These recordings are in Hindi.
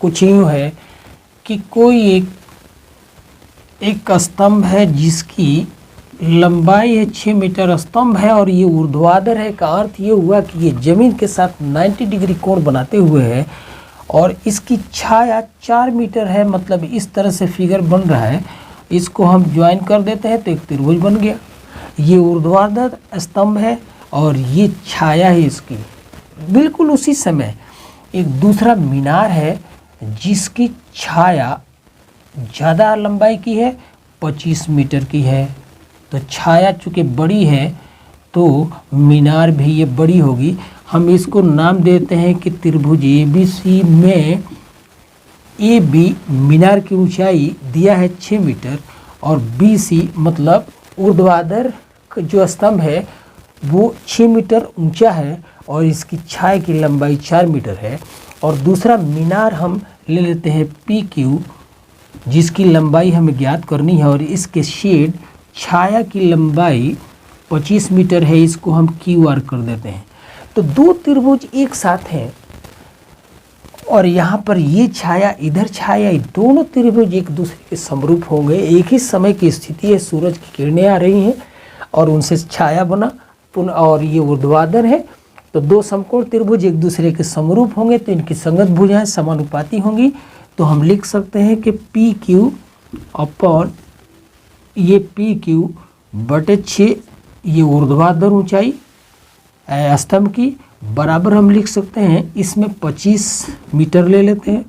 कुछ यूँ है कि कोई एक स्तंभ है जिसकी लंबाई है 6 मीटर, स्तंभ है और ये ऊर्ध्वाधर है। का अर्थ ये हुआ कि ये जमीन के साथ 90 डिग्री कोण बनाते हुए है और इसकी छाया 4 मीटर है। मतलब इस तरह से फिगर बन रहा है। इसको हम ज्वाइन कर देते हैं तो एक त्रिभुज बन गया। ये ऊर्ध्वाधर स्तंभ है और ये छाया है इसकी। बिल्कुल उसी समय एक दूसरा मीनार है जिसकी छाया ज़्यादा लंबाई की है, 25 मीटर की है। तो छाया चूँकि बड़ी है तो मीनार भी ये बड़ी होगी। हम इसको नाम देते हैं कि त्रिभुज ABC में AB मीनार की ऊंचाई दिया है 6 मीटर और BC मतलब ऊर्ध्वाधर जो स्तंभ है वो 6 मीटर ऊंचा है और इसकी छाया की लंबाई 4 मीटर है। और दूसरा मीनार हम ले लेते हैं PQ जिसकी लंबाई हमें ज्ञात करनी है और इसके शेड छाया की लंबाई 25 मीटर है। इसको हम QR कर देते हैं। तो दो त्रिभुज एक साथ हैं और यहाँ पर ये छाया इधर छाया, ये दोनों त्रिभुज एक दूसरे के समरूप होंगे। एक ही समय की स्थिति है, सूरज की किरणें आ रही हैं और उनसे छाया बना पुनः और ये ऊर्ध्वाधर है। तो दो समकोण त्रिभुज एक दूसरे के समरूप होंगे तो इनकी संगत भुजाएं समानुपाती होंगी। तो हम लिख सकते हैं कि PQ अपॉन ये PQ बटे 6 ये ऊर्ध्वाधर ऊंचाई स्तंभ की बराबर हम लिख सकते हैं, इसमें 25 मीटर ले लेते हैं।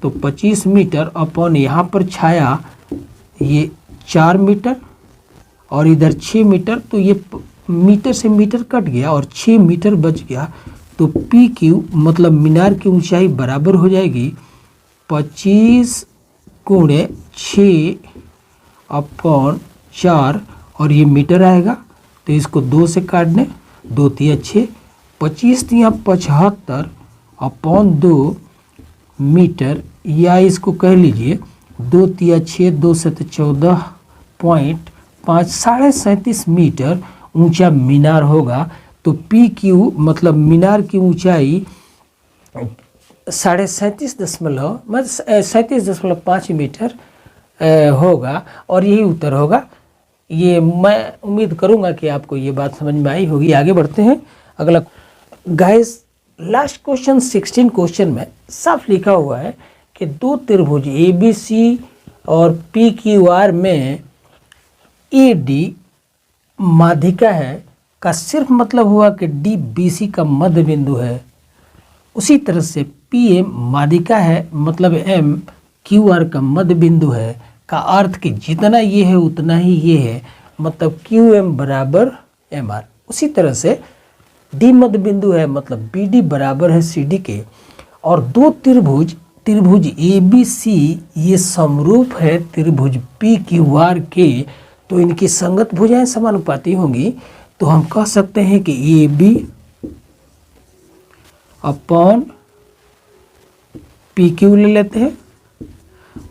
तो 25 मीटर अपॉन यहाँ पर छाया ये 4 मीटर और इधर 6 मीटर। तो ये मीटर से मीटर कट गया और 6 मीटर बच गया। तो PQ मतलब मीनार की ऊंचाई बराबर हो जाएगी 25 गुणे 6 अपॉन 4 और ये मीटर आएगा। तो इसको 2 से काट दें, 2 तिया 6, 25 तिया 75 अपॉन 2 मीटर, या इसको कह लीजिए 2 तिया 6, 2 से 14.5, 37.5 मीटर ऊंचा मीनार होगा। तो PQ मतलब मीनार की ऊंचाई 37.5 मीटर होगा और यही उत्तर होगा। ये मैं उम्मीद करूंगा कि आपको ये बात समझ में आई होगी। आगे बढ़ते हैं। अगला गाइस, लास्ट क्वेश्चन 16 क्वेश्चन में साफ लिखा हुआ है कि दो त्रिभुज ABC और PQR में AD माध्यिका है का सिर्फ मतलब हुआ कि DBC का मध्य बिंदु है। उसी तरह से PM माध्यिका है मतलब MQR का मध्य बिंदु है। का अर्थ कि जितना ये है उतना ही ये है, मतलब QM बराबर MR। उसी तरह से D मध्य बिंदु है मतलब BD बराबर है CD के। और दो त्रिभुज ABC ये समरूप है त्रिभुज PQR के, तो इनकी संगत भुजाएं समानुपाती होंगी। तो हम कह सकते हैं कि AB अपॉन PQ ले लेते हैं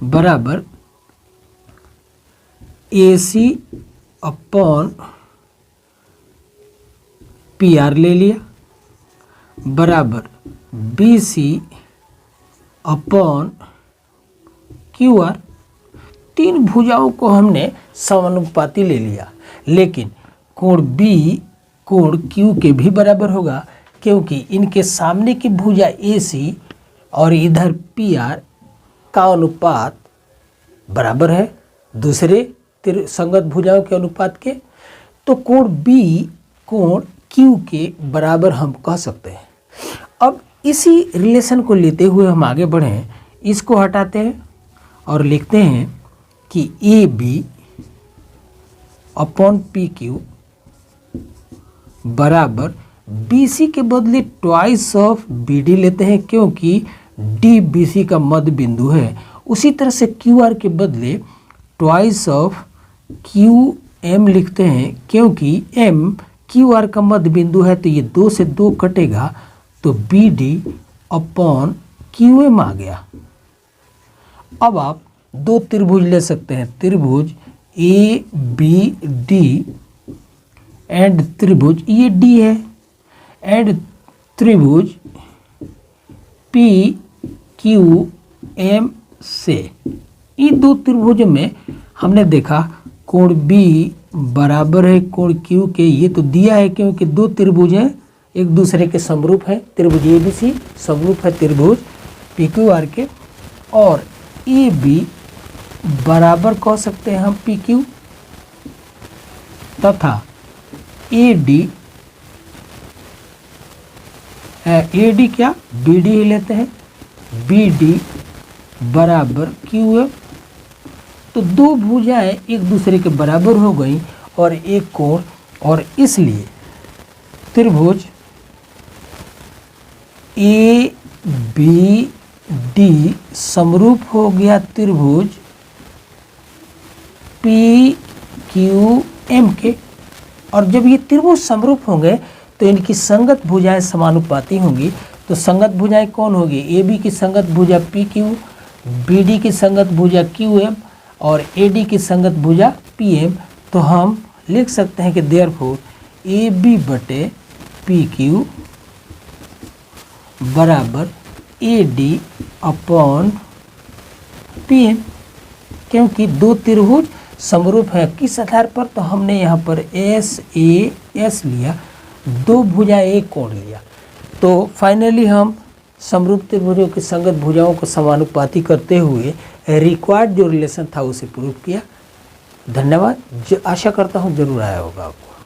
बराबर AC अपॉन PR ले लिया बराबर BC अपॉन QR। तीन भुजाओं को हमने समानुपाती ले लिया, लेकिन कोण B कोण Q के भी बराबर होगा क्योंकि इनके सामने की भुजा AC और इधर PR का अनुपात बराबर है दूसरे संगत भुजाओं के अनुपात के। तो कोण B कोण Q के बराबर हम कह सकते हैं। अब इसी रिलेशन को लेते हुए हम आगे बढ़ें, इसको हटाते हैं और लिखते हैं कि AB अपॉन PQ बराबर BC के बदले ट्वाइस ऑफ BD लेते हैं क्योंकि D BC का मध्य बिंदु है। उसी तरह से QR के बदले ट्वाइस ऑफ QM लिखते हैं क्योंकि M QR का मध्य बिंदु है। तो ये 2 से 2 कटेगा तो BD अपॉन QM आ गया। अब आप दो त्रिभुज ले सकते हैं, त्रिभुज ABD एंड त्रिभुज ये D है एंड त्रिभुज क्यू एम से। इन दो त्रिभुजों में हमने देखा कोण बी बराबर है कोण क्यू के। ये तो दिया है क्योंकि दो त्रिभुज हैं एक दूसरे के समरूप है, त्रिभुज ए बी सी समरूप है त्रिभुज पी क्यू आर के। और ए बी बराबर कह सकते हैं हम पी क्यू तथा ए डी क्या बी डी ही लेते हैं, बी डी बराबर क्यू एम। तो दो भुजाएं एक दूसरे के बराबर हो गई और एक कोण, और इसलिए त्रिभुज ए बी डी समरूप हो गया त्रिभुज पी क्यू एम के। और जब ये त्रिभुज समरूप होंगे तो इनकी संगत भुजाएं समानुपाती होंगी। तो संगत भुजाएं कौन होगी? ए बी की संगत भुजा पी क्यू, बी डी की संगत भुजा क्यू एम और ए डी की संगत भुजा पी एम। तो हम लिख सकते हैं कि देयरफॉर ए बी बटे पी क्यू बराबर A D upon P M, क्योंकि दो त्रिभुज समरूप है। किस आधार पर? तो हमने यहाँ पर एस ए एस लिया, दो भुजा एक कोण लिया। तो फाइनली हम समरूप त्रिभुजों की संगत भुजाओं को समानुपाती करते हुए रिक्वायर्ड जो रिलेशन था उसे प्रूव किया। धन्यवाद। आशा करता हूँ जरूर आया होगा आपको।